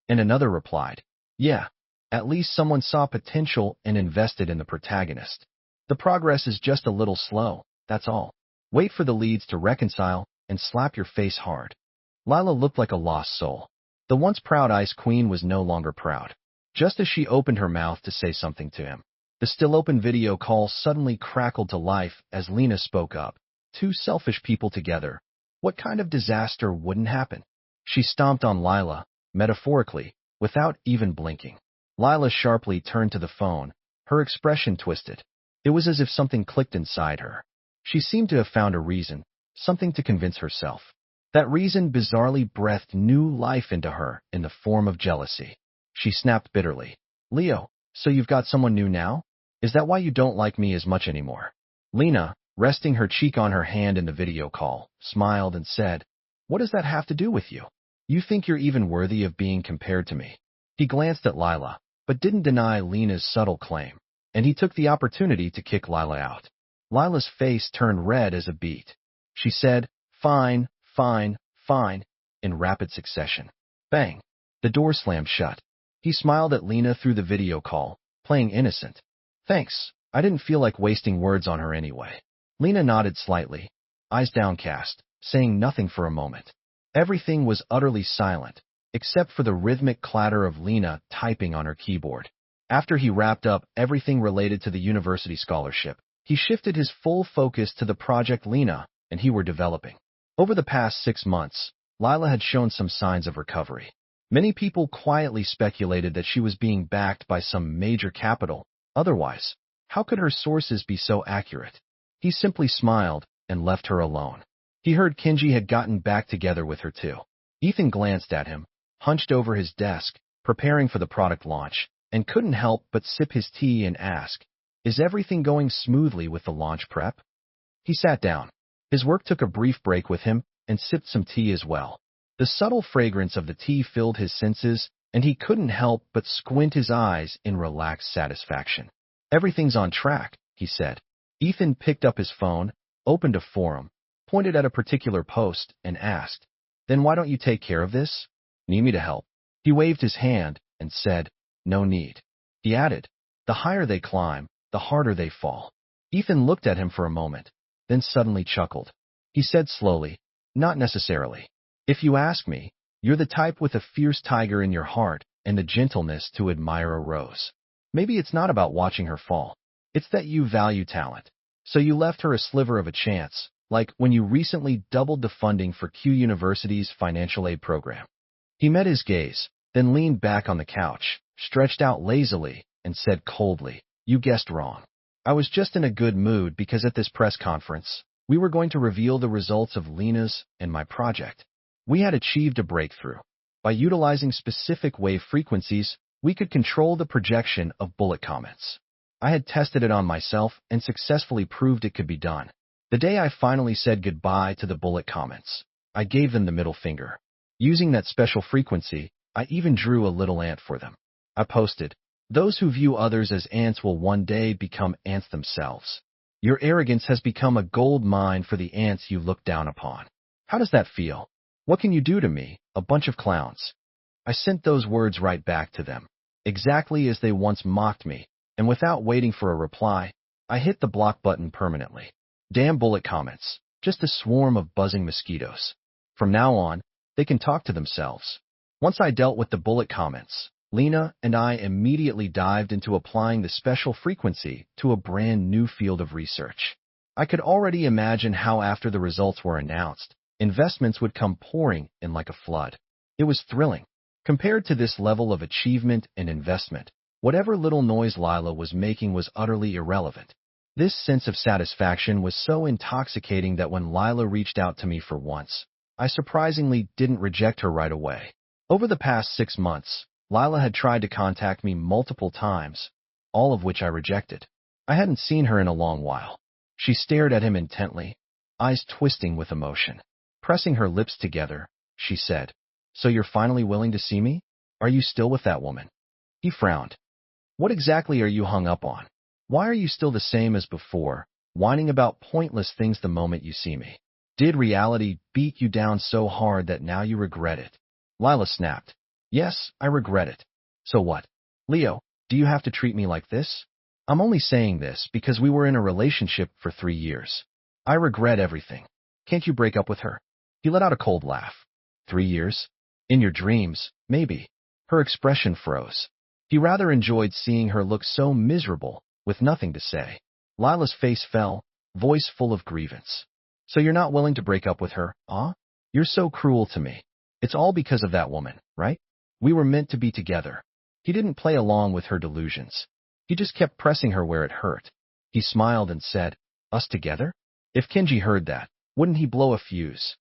And another replied, yeah, at least someone saw potential and invested in the protagonist. The progress is just a little slow, that's all. Wait for the leads to reconcile and slap your face hard. Lila looked like a lost soul. The once proud ice queen was no longer proud. Just as she opened her mouth to say something to him, the still-open video call suddenly crackled to life as Lena spoke up. Two selfish people together. What kind of disaster wouldn't happen? She stomped on Lila, metaphorically, without even blinking. Lila sharply turned to the phone, her expression twisted. It was as if something clicked inside her. She seemed to have found a reason, something to convince herself. That reason bizarrely breathed new life into her in the form of jealousy. She snapped bitterly. Leo, so you've got someone new now? Is that why you don't like me as much anymore? Lena, resting her cheek on her hand in the video call, smiled and said, what does that have to do with you? You think you're even worthy of being compared to me? He glanced at Lila, but didn't deny Lena's subtle claim, and he took the opportunity to kick Lila out. Lila's face turned red as a beet. She said, fine, fine, fine, in rapid succession. Bang! The door slammed shut. He smiled at Lena through the video call, playing innocent. Thanks, I didn't feel like wasting words on her anyway. Lena nodded slightly, eyes downcast, saying nothing for a moment. Everything was utterly silent, except for the rhythmic clatter of Lena typing on her keyboard. After he wrapped up everything related to the university scholarship, he shifted his full focus to the project Lena and he were developing. Over the past 6 months, Lila had shown some signs of recovery. Many people quietly speculated that she was being backed by some major capital. Otherwise, how could her sources be so accurate? He simply smiled and left her alone. He heard Kenji had gotten back together with her too. Ethan glanced at him, hunched over his desk, preparing for the product launch, and couldn't help but sip his tea and ask, "Is everything going smoothly with the launch prep?" He sat down. His work took a brief break with him and sipped some tea as well. The subtle fragrance of the tea filled his senses, and he couldn't help but squint his eyes in relaxed satisfaction. "Everything's on track," he said. Ethan picked up his phone, opened a forum, pointed at a particular post, and asked, "Then why don't you take care of this? Need me to help?" He waved his hand and said, "No need." He added, "The higher they climb, the harder they fall." Ethan looked at him for a moment, then suddenly chuckled. He said slowly, "Not necessarily. If you ask me, you're the type with a fierce tiger in your heart and the gentleness to admire a rose. Maybe it's not about watching her fall. It's that you value talent. So you left her a sliver of a chance, like when you recently doubled the funding for Q University's financial aid program." He met his gaze, then leaned back on the couch, stretched out lazily, and said coldly, "You guessed wrong. I was just in a good mood because at this press conference, we were going to reveal the results of Lena's and my project. We had achieved a breakthrough. By utilizing specific wave frequencies, we could control the projection of bullet comments. I had tested it on myself and successfully proved it could be done. The day I finally said goodbye to the bullet comments, I gave them the middle finger. Using that special frequency, I even drew a little ant for them. I posted, 'Those who view others as ants will one day become ants themselves. Your arrogance has become a gold mine for the ants you look down upon. How does that feel? What can you do to me, a bunch of clowns?' I sent those words right back to them, exactly as they once mocked me, and without waiting for a reply, I hit the block button permanently. Damn bullet comments, just a swarm of buzzing mosquitoes. From now on, they can talk to themselves." Once I dealt with the bullet comments, Lena and I immediately dived into applying the special frequency to a brand new field of research. I could already imagine how after the results were announced, investments would come pouring in like a flood. It was thrilling. Compared to this level of achievement and investment, whatever little noise Lila was making was utterly irrelevant. This sense of satisfaction was so intoxicating that when Lila reached out to me for once, I surprisingly didn't reject her right away. Over the past 6 months, Lila had tried to contact me multiple times, all of which I rejected. I hadn't seen her in a long while. She stared at him intently, eyes twisting with emotion. Pressing her lips together, she said, "So you're finally willing to see me? Are you still with that woman?" He frowned. "What exactly are you hung up on? Why are you still the same as before, whining about pointless things the moment you see me? Did reality beat you down so hard that now you regret it?" Lila snapped. "Yes, I regret it. So what? Leo, do you have to treat me like this? I'm only saying this because we were in a relationship for 3 years. I regret everything. Can't you break up with her?" He let out a cold laugh. 3 years? In your dreams, maybe." Her expression froze. He rather enjoyed seeing her look so miserable, with nothing to say. Lila's face fell, voice full of grievance. "So you're not willing to break up with her, huh? You're so cruel to me. It's all because of that woman, right? We were meant to be together." He didn't play along with her delusions. He just kept pressing her where it hurt. He smiled and said, "Us together?" If Kenji heard that, wouldn't he blow a fuse?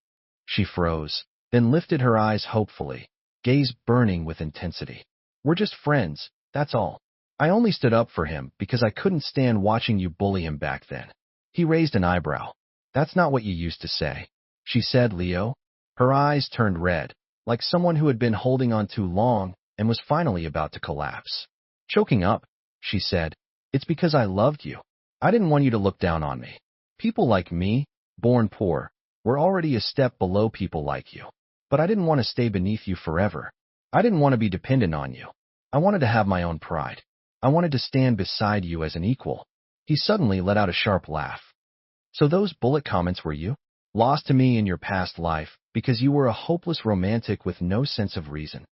She froze, then lifted her eyes hopefully, gaze burning with intensity. "We're just friends, that's all. I only stood up for him because I couldn't stand watching you bully him back then." He raised an eyebrow. "That's not what you used to say," she said, Leo. Her eyes turned red, like someone who had been holding on too long and was finally about to collapse. Choking up, she said, "It's because I loved you. I didn't want you to look down on me. People like me, born poor, were already a step below people like you. But I didn't want to stay beneath you forever. I didn't want to be dependent on you. I wanted to have my own pride. I wanted to stand beside you as an equal." He suddenly let out a sharp laugh. "So those bullet comments were you? Lost to me in your past life because you were a hopeless romantic with no sense of reason."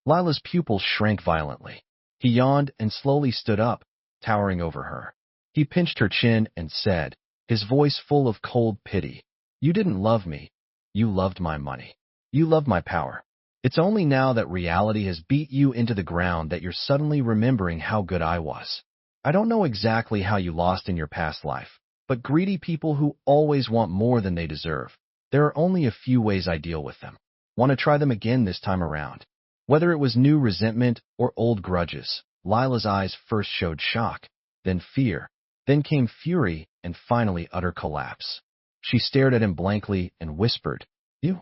Lila's pupils shrank violently. He yawned and slowly stood up, towering over her. He pinched her chin and said, his voice full of cold pity, "You didn't love me. You loved my money. You loved my power. It's only now that reality has beat you into the ground that you're suddenly remembering how good I was." I don't know exactly how you lost in your past life, but greedy people who always want more than they deserve, there are only a few ways I deal with them. Want to try them again this time around? Whether it was new resentment or old grudges, Lila's eyes first showed shock, then fear, then came fury, and finally utter collapse. She stared at him blankly and whispered, You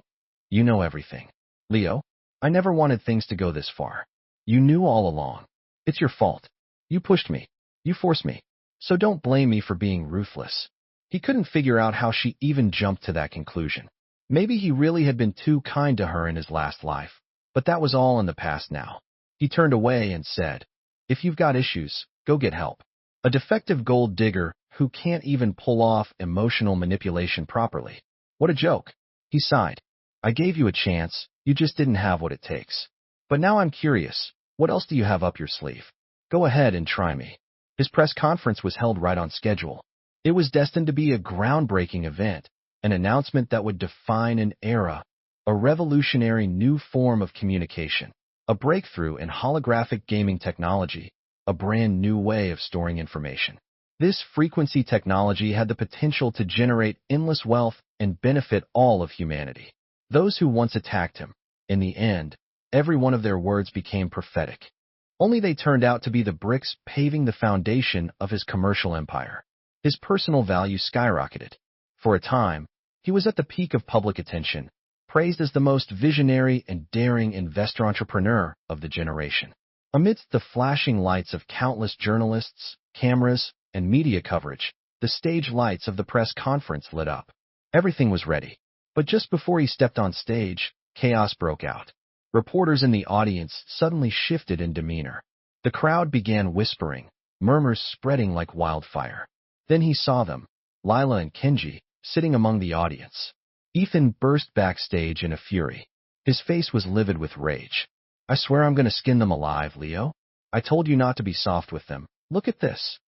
know everything. Leo, I never wanted things to go this far. You knew all along. It's your fault. You pushed me. You forced me. So don't blame me for being ruthless. He couldn't figure out how she even jumped to that conclusion. Maybe he really had been too kind to her in his last life, but that was all in the past now. He turned away and said, If you've got issues, go get help. A defective gold digger who can't even pull off emotional manipulation properly. What a joke. He sighed. I gave you a chance, you just didn't have what it takes. But now I'm curious, what else do you have up your sleeve? Go ahead and try me. His press conference was held right on schedule. It was destined to be a groundbreaking event, an announcement that would define an era, a revolutionary new form of communication, a breakthrough in holographic gaming technology, a brand new way of storing information. This frequency technology had the potential to generate endless wealth and benefit all of humanity. Those who once attacked him, in the end, every one of their words became prophetic. Only they turned out to be the bricks paving the foundation of his commercial empire. His personal value skyrocketed. For a time, he was at the peak of public attention, praised as the most visionary and daring investor entrepreneur of the generation. Amidst the flashing lights of countless journalists, cameras, and media coverage, the stage lights of the press conference lit up. Everything was ready. But just before he stepped on stage, chaos broke out. Reporters in the audience suddenly shifted in demeanor. The crowd began whispering, murmurs spreading like wildfire. Then he saw them, Lila and Kenji, sitting among the audience. Ethan burst backstage in a fury. His face was livid with rage. I swear I'm going to skin them alive, Leo. I told you not to be soft with them. Look at this.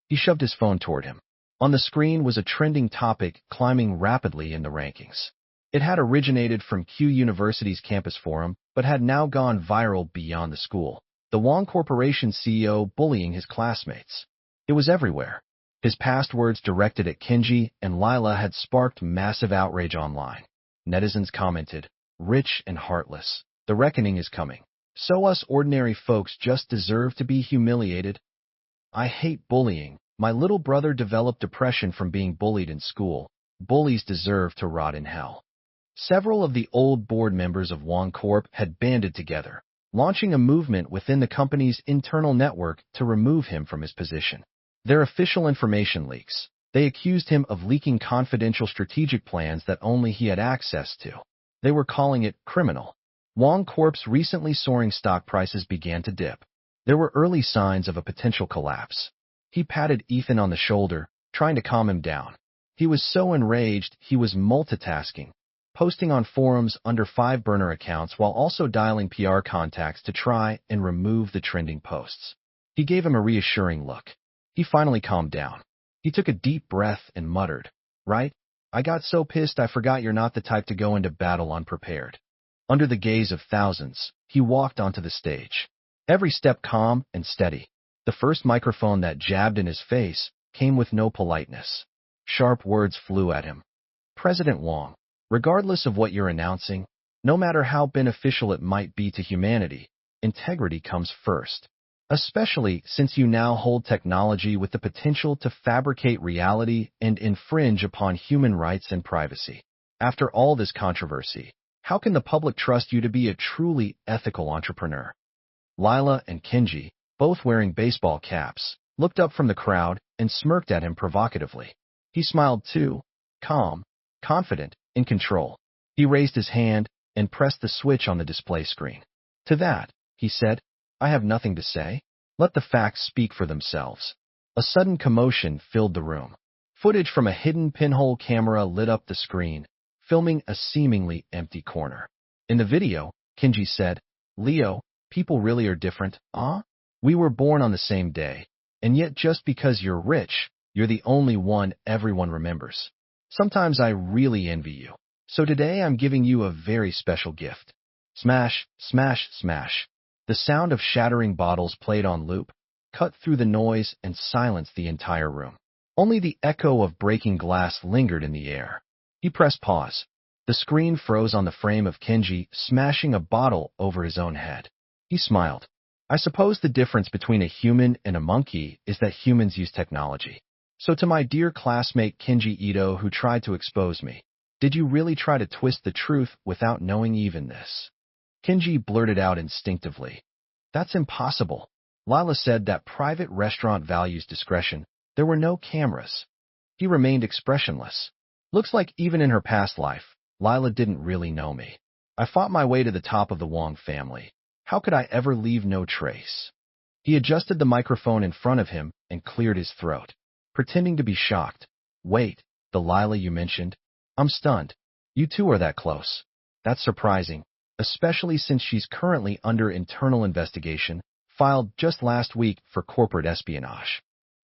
He shoved his phone toward him. On the screen was a trending topic climbing rapidly in the rankings. It had originated from Q University's campus forum, but had now gone viral beyond the school. The Wong Corporation CEO bullying his classmates. It was everywhere. His past words directed at Kenji and Lila had sparked massive outrage online. Netizens commented, Rich and heartless. The reckoning is coming. So us ordinary folks just deserve to be humiliated. I hate bullying. My little brother developed depression from being bullied in school. Bullies deserve to rot in hell. Several of the old board members of Wong Corp had banded together, launching a movement within the company's internal network to remove him from his position. Their official information leaks. They accused him of leaking confidential strategic plans that only he had access to. They were calling it criminal. Wong Corp's recently soaring stock prices began to dip. There were early signs of a potential collapse. He patted Ethan on the shoulder, trying to calm him down. He was so enraged he was multitasking, posting on forums under 5 burner accounts while also dialing PR contacts to try and remove the trending posts. He gave him a reassuring look. He finally calmed down. He took a deep breath and muttered, Right? I got so pissed I forgot you're not the type to go into battle unprepared. Under the gaze of thousands, he walked onto the stage. Every step calm and steady. The first microphone that jabbed in his face came with no politeness. Sharp words flew at him. President Wong, regardless of what you're announcing, no matter how beneficial it might be to humanity, integrity comes first. Especially since you now hold technology with the potential to fabricate reality and infringe upon human rights and privacy. After all this controversy, how can the public trust you to be a truly ethical entrepreneur? Lila and Kenji, both wearing baseball caps, looked up from the crowd and smirked at him provocatively. He smiled too, calm, confident, in control. He raised his hand and pressed the switch on the display screen. To that, he said, I have nothing to say. Let the facts speak for themselves. A sudden commotion filled the room. Footage from a hidden pinhole camera lit up the screen, filming a seemingly empty corner. In the video, Kenji said, Leo, people really are different, huh? We were born on the same day, and yet just because you're rich, you're the only one everyone remembers. Sometimes I really envy you. So today I'm giving you a very special gift. Smash, smash, smash. The sound of shattering bottles played on loop. cut through the noise and silenced the entire room. Only the echo of breaking glass lingered in the air. He pressed pause. The screen froze on the frame of Kenji smashing a bottle over his own head. He smiled. I suppose the difference between a human and a monkey is that humans use technology. So to my dear classmate Kenji Ito who tried to expose me, did you really try to twist the truth without knowing even this? Kenji blurted out instinctively. That's impossible. Lila said that private restaurant values discretion. There were no cameras. He remained expressionless. Looks like even in her past life, Lila didn't really know me. I fought my way to the top of the Wong family. How could I ever leave no trace? He adjusted the microphone in front of him and cleared his throat, pretending to be shocked. Wait, the Lila you mentioned? I'm stunned. You two are that close. That's surprising, especially since she's currently under internal investigation, filed just last week for corporate espionage.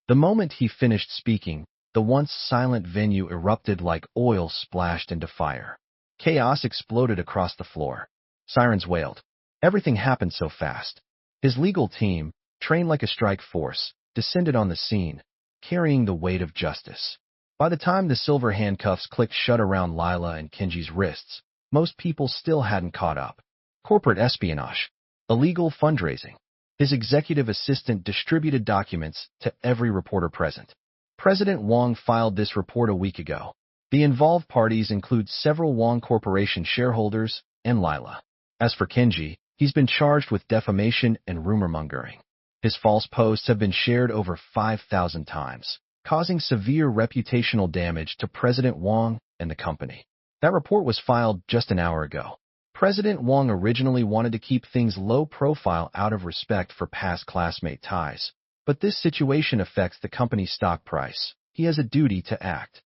The moment he finished speaking, the once silent venue erupted like oil splashed into fire. Chaos exploded across the floor. Sirens wailed. Everything happened so fast. His legal team, trained like a strike force, descended on the scene, carrying the weight of justice. By the time the silver handcuffs clicked shut around Lila and Kenji's wrists, most people still hadn't caught up. Corporate espionage. Illegal fundraising. His executive assistant distributed documents to every reporter present. President Wong filed this report a week ago. The involved parties include several Wong Corporation shareholders and Lila. As for Kenji, he's been charged with defamation and rumor-mongering. His false posts have been shared over 5,000 times, causing severe reputational damage to President Wong and the company. That report was filed just an hour ago. President Wong originally wanted to keep things low profile out of respect for past classmate ties, but this situation affects the company's stock price. He has a duty to act.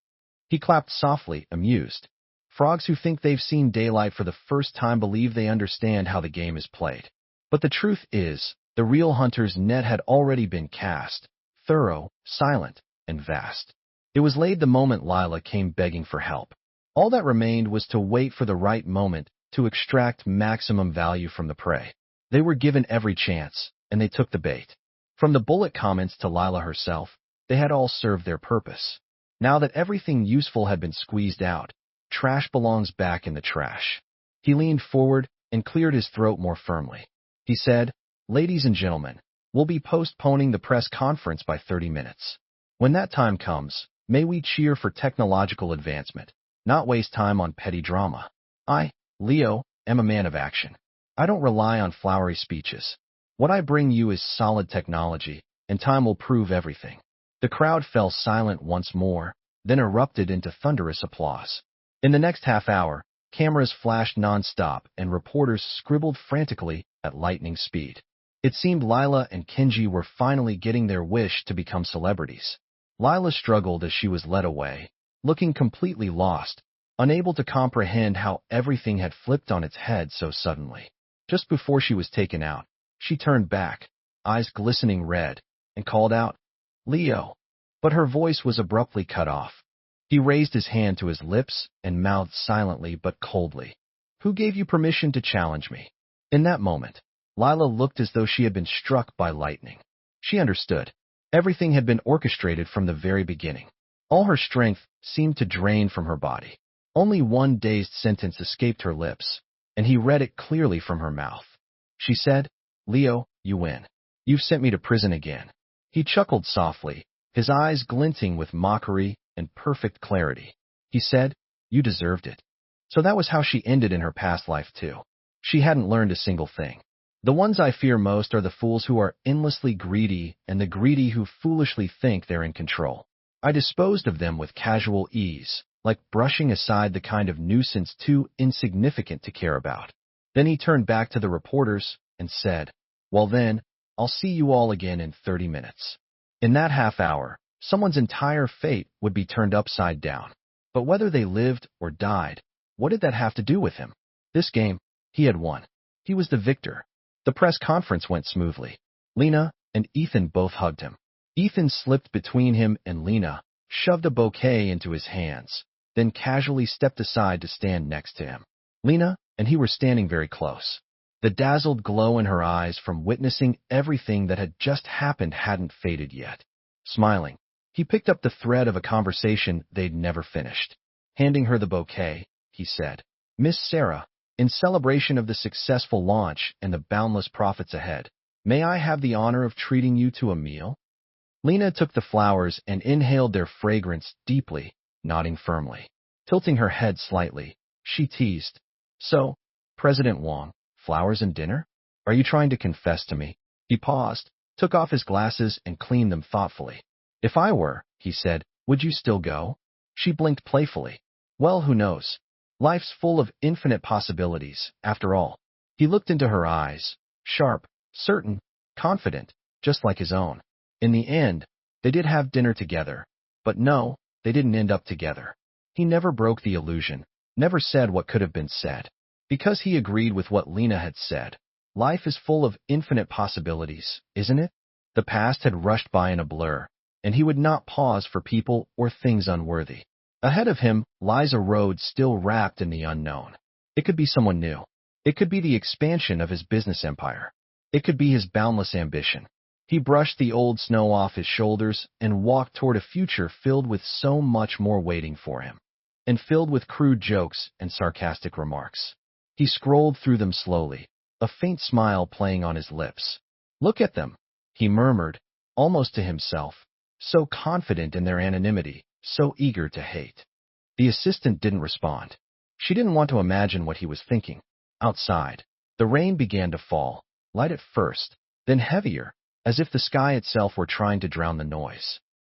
He clapped softly, amused. Frogs who think they've seen daylight for the first time believe they understand how the game is played. But the truth is, the real hunter's net had already been cast, thorough, silent, and vast. It was laid the moment Lila came begging for help. All that remained was to wait for the right moment to extract maximum value from the prey. They were given every chance, and they took the bait. From the bullet comments to Lila herself, they had all served their purpose. Now that everything useful had been squeezed out, trash belongs back in the trash. He leaned forward and cleared his throat more firmly. He said, "Ladies and gentlemen, we'll be postponing the press conference by 30 minutes. When that time comes, may we cheer for technological advancement, not waste time on petty drama. I, Leo, am a man of action. I don't rely on flowery speeches. What I bring you is solid technology, and time will prove everything." The crowd fell silent once more, then erupted into thunderous applause. In the next half hour, cameras flashed nonstop and reporters scribbled frantically at lightning speed. It seemed Lila and Kenji were finally getting their wish to become celebrities. Lila struggled as she was led away, looking completely lost, unable to comprehend how everything had flipped on its head so suddenly. Just before she was taken out, she turned back, eyes glistening red, and called out, "Leo." But her voice was abruptly cut off. He raised his hand to his lips and mouthed silently but coldly, "Who gave you permission to challenge me?" In that moment, Lila looked as though she had been struck by lightning. She understood. Everything had been orchestrated from the very beginning. All her strength seemed to drain from her body. Only one dazed sentence escaped her lips, and he read it clearly from her mouth. She said, "Leo, you win. You've sent me to prison again." He chuckled softly, his eyes glinting with mockery and perfect clarity. He said, "You deserved it." So that was how she ended in her past life too. She hadn't learned a single thing. The ones I fear most are the fools who are endlessly greedy and the greedy who foolishly think they're in control. I disposed of them with casual ease, like brushing aside the kind of nuisance too insignificant to care about. Then he turned back to the reporters and said, "Well then, I'll see you all again in 30 minutes. In that half hour, someone's entire fate would be turned upside down. But whether they lived or died, what did that have to do with him? This game, he had won. He was the victor." The press conference went smoothly. Lena and Ethan both hugged him. Ethan slipped between him and Lena, shoved a bouquet into his hands, then casually stepped aside to stand next to him. Lena and he were standing very close. The dazzled glow in her eyes from witnessing everything that had just happened hadn't faded yet. Smiling, he picked up the thread of a conversation they'd never finished. Handing her the bouquet, he said, "Miss Sarah, in celebration of the successful launch and the boundless profits ahead, may I have the honor of treating you to a meal?" Lena took the flowers and inhaled their fragrance deeply, nodding firmly. Tilting her head slightly, she teased, "So, President Wong, flowers and dinner? Are you trying to confess to me?" He paused, took off his glasses and cleaned them thoughtfully. "If I were," he said, "would you still go?" She blinked playfully. "Well, who knows? Life's full of infinite possibilities, after all." He looked into her eyes, sharp, certain, confident, just like his own. In the end, they did have dinner together. But no, they didn't end up together. He never broke the illusion, never said what could have been said. Because he agreed with what Lena had said. Life is full of infinite possibilities, isn't it? The past had rushed by in a blur, and he would not pause for people or things unworthy. Ahead of him lies a road still wrapped in the unknown. It could be someone new. It could be the expansion of his business empire. It could be his boundless ambition. He brushed the old snow off his shoulders and walked toward a future filled with so much more waiting for him, and filled with crude jokes and sarcastic remarks. He scrolled through them slowly, a faint smile playing on his lips. "Look at them," he murmured, almost to himself, so confident in their anonymity, so eager to hate. The assistant didn't respond. She didn't want to imagine what he was thinking. Outside, the rain began to fall, light at first, then heavier, as if the sky itself were trying to drown the noise.